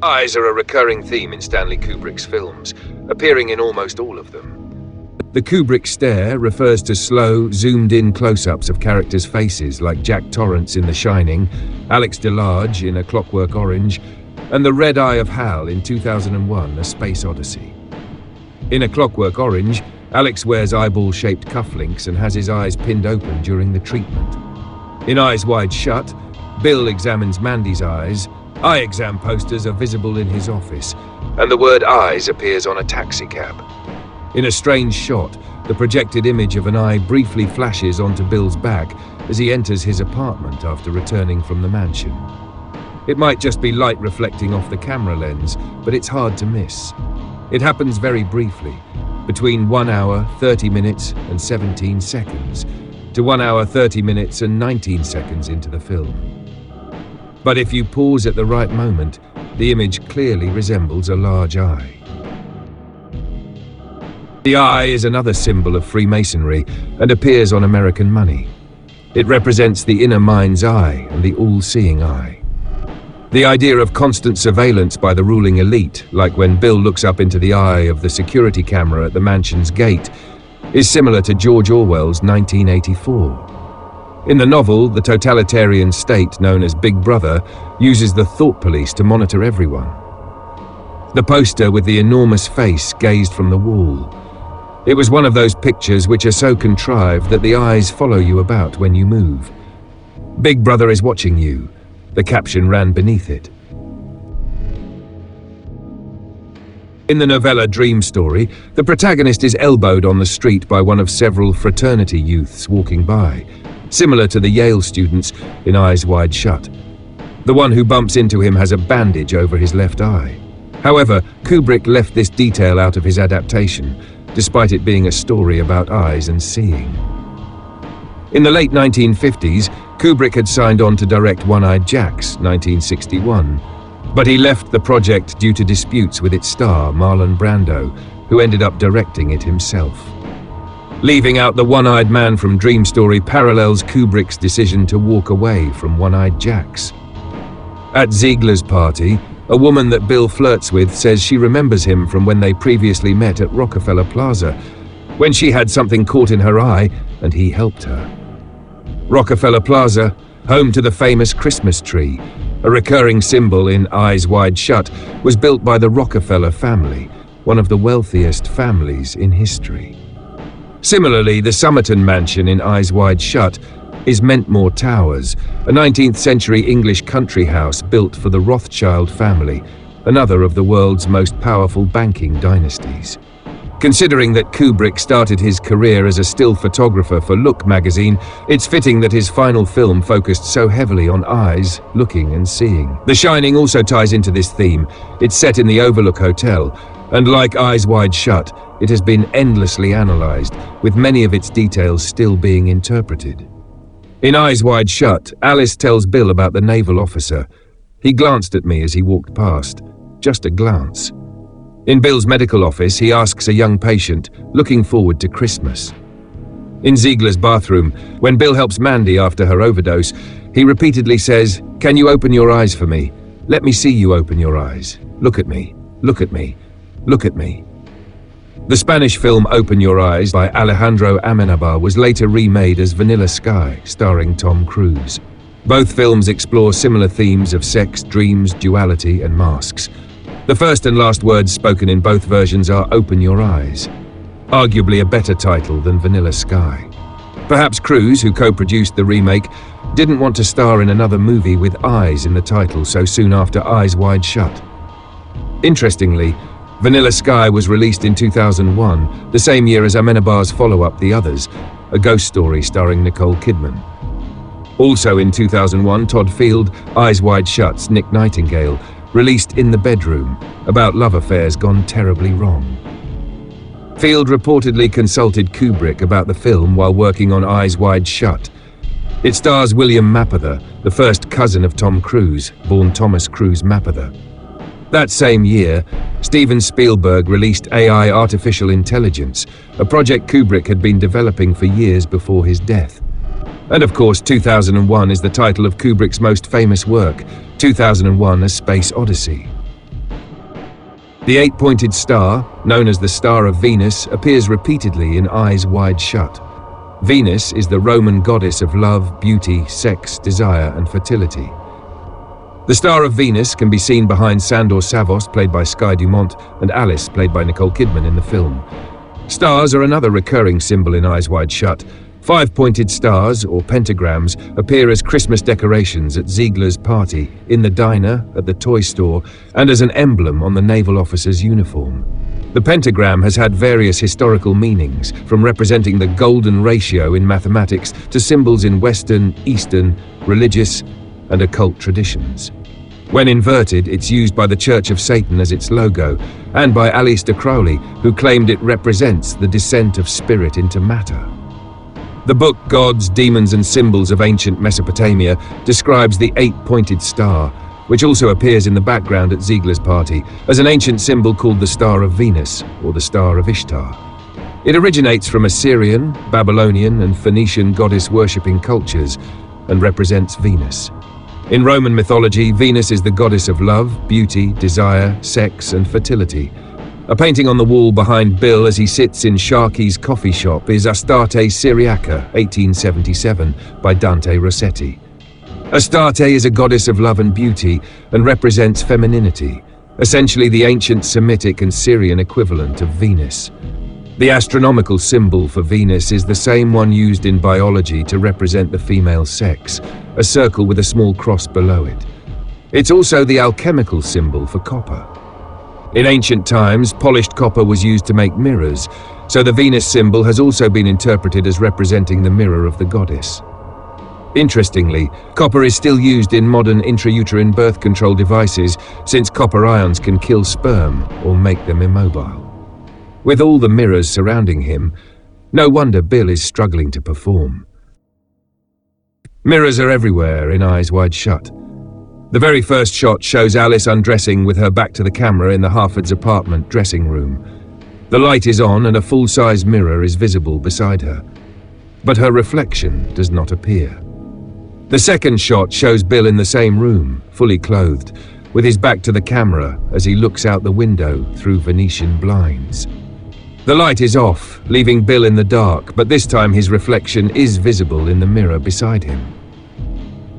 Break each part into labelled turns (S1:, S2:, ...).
S1: Eyes are a recurring theme in Stanley Kubrick's films, appearing in almost all of them. The Kubrick Stare refers to slow, zoomed-in close-ups of characters' faces like Jack Torrance in The Shining, Alex DeLarge in A Clockwork Orange, and the red eye of Hal in 2001, A Space Odyssey. In A Clockwork Orange, Alex wears eyeball-shaped cufflinks and has his eyes pinned open during the treatment. In Eyes Wide Shut, Bill examines Mandy's eyes, eye exam posters are visible in his office, and the word eyes appears on a taxicab. In A Strange Shot, the projected image of an eye briefly flashes onto Bill's back as he enters his apartment after returning from the mansion. It might just be light reflecting off the camera lens, but it's hard to miss. It happens very briefly, between 1 hour, 30 minutes and 17 seconds, to 1 hour, 30 minutes and 19 seconds into the film. But if you pause at the right moment, the image clearly resembles a large eye. The eye is another symbol of Freemasonry and appears on American money. It represents the inner mind's eye and the all-seeing eye. The idea of constant surveillance by the ruling elite, like when Bill looks up into the eye of the security camera at the mansion's gate, is similar to George Orwell's 1984. In the novel, the totalitarian state known as Big Brother uses the thought police to monitor everyone. The poster with the enormous face gazed from the wall. It was one of those pictures which are so contrived that the eyes follow you about when you move. Big Brother is watching you. The caption ran beneath it. In the novella Dream Story, the protagonist is elbowed on the street by one of several fraternity youths walking by, similar to the Yale students in Eyes Wide Shut. The one who bumps into him has a bandage over his left eye. However, Kubrick left this detail out of his adaptation, despite it being a story about eyes and seeing. In the late 1950s, Kubrick had signed on to direct One-Eyed Jack's 1961, but he left the project due to disputes with its star, Marlon Brando, who ended up directing it himself. Leaving out the one-eyed man from Dream Story parallels Kubrick's decision to walk away from One-Eyed Jack's. At Ziegler's party, a woman that Bill flirts with says she remembers him from when they previously met at Rockefeller Plaza, when she had something caught in her eye and he helped her. Rockefeller Plaza, home to the famous Christmas tree, a recurring symbol in Eyes Wide Shut, was built by the Rockefeller family, one of the wealthiest families in history. Similarly, the Somerton Mansion in Eyes Wide Shut is Mentmore Towers, a 19th century English country house built for the Rothschild family, another of the world's most powerful banking dynasties. Considering that Kubrick started his career as a still photographer for Look magazine, it's fitting that his final film focused so heavily on eyes, looking and seeing. The Shining also ties into this theme. It's set in the Overlook Hotel, and like Eyes Wide Shut, it has been endlessly analyzed, with many of its details still being interpreted. In Eyes Wide Shut, Alice tells Bill about the naval officer. He glanced at me as he walked past. Just a glance. In Bill's medical office, he asks a young patient, looking forward to Christmas. In Ziegler's bathroom, when Bill helps Mandy after her overdose, he repeatedly says, "Can you open your eyes for me? Let me see you open your eyes. Look at me. Look at me. Look at me." The Spanish film Open Your Eyes by Alejandro Amenabar was later remade as Vanilla Sky, starring Tom Cruise. Both films explore similar themes of sex, dreams, duality, and masks. The first and last words spoken in both versions are "Open Your Eyes," arguably a better title than Vanilla Sky. Perhaps Cruise, who co-produced the remake, didn't want to star in another movie with eyes in the title so soon after Eyes Wide Shut. Interestingly, Vanilla Sky was released in 2001, the same year as Amenabar's follow-up The Others, a ghost story starring Nicole Kidman. Also in 2001, Todd Field, Eyes Wide Shut's Nick Nightingale, released In the Bedroom, about love affairs gone terribly wrong. Field reportedly consulted Kubrick about the film while working on Eyes Wide Shut. It stars William Mapother, the first cousin of Tom Cruise, born Thomas Cruise Mapother. That same year, Steven Spielberg released AI Artificial Intelligence, a project Kubrick had been developing for years before his death. And of course, 2001 is the title of Kubrick's most famous work, 2001: A Space Odyssey. The eight-pointed star, known as the Star of Venus, appears repeatedly in Eyes Wide Shut. Venus is the Roman goddess of love, beauty, sex, desire, and fertility. The Star of Venus can be seen behind Sandor Savos, played by Skye Dumont, and Alice, played by Nicole Kidman in the film. Stars are another recurring symbol in Eyes Wide Shut. Five-pointed stars, or pentagrams, appear as Christmas decorations at Ziegler's party, in the diner, at the toy store, and as an emblem on the naval officer's uniform. The pentagram has had various historical meanings, from representing the golden ratio in mathematics to symbols in Western, Eastern, religious, and occult traditions. When inverted, it's used by the Church of Satan as its logo, and by Aleister Crowley, who claimed it represents the descent of spirit into matter. The book Gods, Demons and Symbols of Ancient Mesopotamia describes the eight-pointed star, which also appears in the background at Ziegler's party, as an ancient symbol called the Star of Venus, or the Star of Ishtar. It originates from Assyrian, Babylonian and Phoenician goddess-worshipping cultures, and represents Venus. In Roman mythology, Venus is the goddess of love, beauty, desire, sex and fertility. A painting on the wall behind Bill as he sits in Sharkey's coffee shop is Astarte Syriaca, 1877, by Dante Rossetti. Astarte is a goddess of love and beauty and represents femininity, essentially the ancient Semitic and Syrian equivalent of Venus. The astronomical symbol for Venus is the same one used in biology to represent the female sex, a circle with a small cross below it. It's also the alchemical symbol for copper. In ancient times, polished copper was used to make mirrors, so the Venus symbol has also been interpreted as representing the mirror of the goddess. Interestingly, copper is still used in modern intrauterine birth control devices, since copper ions can kill sperm or make them immobile. With all the mirrors surrounding him, no wonder Bill is struggling to perform. Mirrors are everywhere in Eyes Wide Shut. The very first shot shows Alice undressing with her back to the camera in the Harfords' apartment dressing room. The light is on and a full-size mirror is visible beside her, but her reflection does not appear. The second shot shows Bill in the same room, fully clothed, with his back to the camera as he looks out the window through Venetian blinds. The light is off, leaving Bill in the dark, but this time his reflection is visible in the mirror beside him.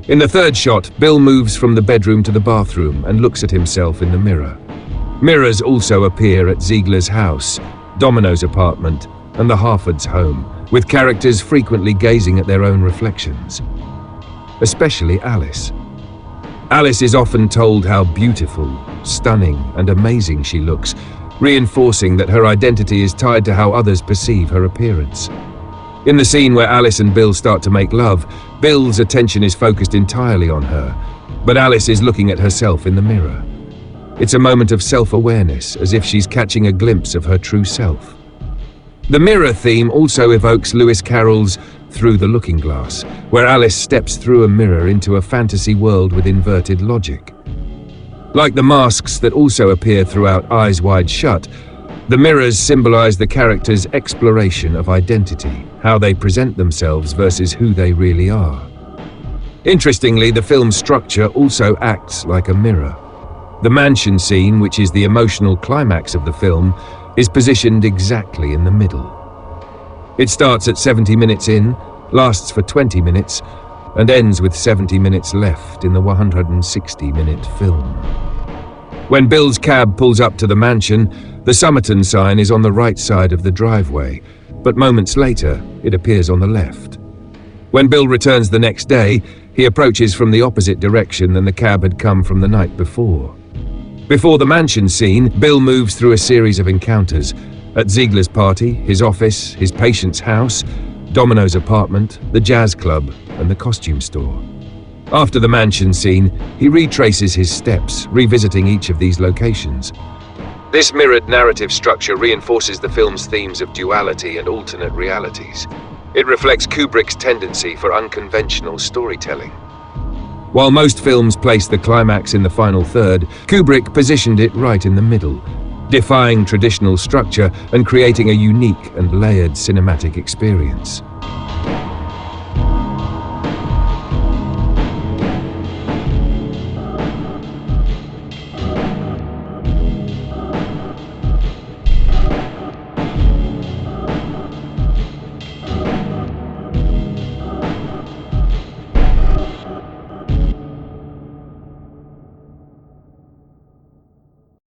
S1: In the third shot, Bill moves from the bedroom to the bathroom and looks at himself in the mirror. Mirrors also appear at Ziegler's house, Domino's apartment, and the Harfords' home, with characters frequently gazing at their own reflections. Especially Alice. Alice is often told how beautiful, stunning, and amazing she looks, reinforcing that her identity is tied to how others perceive her appearance. In the scene where Alice and Bill start to make love, Bill's attention is focused entirely on her, but Alice is looking at herself in the mirror. It's a moment of self-awareness, as if she's catching a glimpse of her true self. The mirror theme also evokes Lewis Carroll's Through the Looking Glass, where Alice steps through a mirror into a fantasy world with inverted logic. Like the masks that also appear throughout Eyes Wide Shut, the mirrors symbolize the characters' exploration of identity, how they present themselves versus who they really are. Interestingly, the film's structure also acts like a mirror. The mansion scene, which is the emotional climax of the film, is positioned exactly in the middle. It starts at 70 minutes in, lasts for 20 minutes, and ends with 70 minutes left in the 160-minute film. When Bill's cab pulls up to the mansion, the Somerton sign is on the right side of the driveway, but moments later, it appears on the left. When Bill returns the next day, he approaches from the opposite direction than the cab had come from the night before. Before the mansion scene, Bill moves through a series of encounters at Ziegler's party, his office, his patient's house, Domino's apartment, the jazz club, and the costume store. After the mansion scene, he retraces his steps, revisiting each of these locations. This mirrored narrative structure reinforces the film's themes of duality and alternate realities. It reflects Kubrick's tendency for unconventional storytelling. While most films place the climax in the final third, Kubrick positioned it right in the middle, defying traditional structure and creating a unique and layered cinematic experience.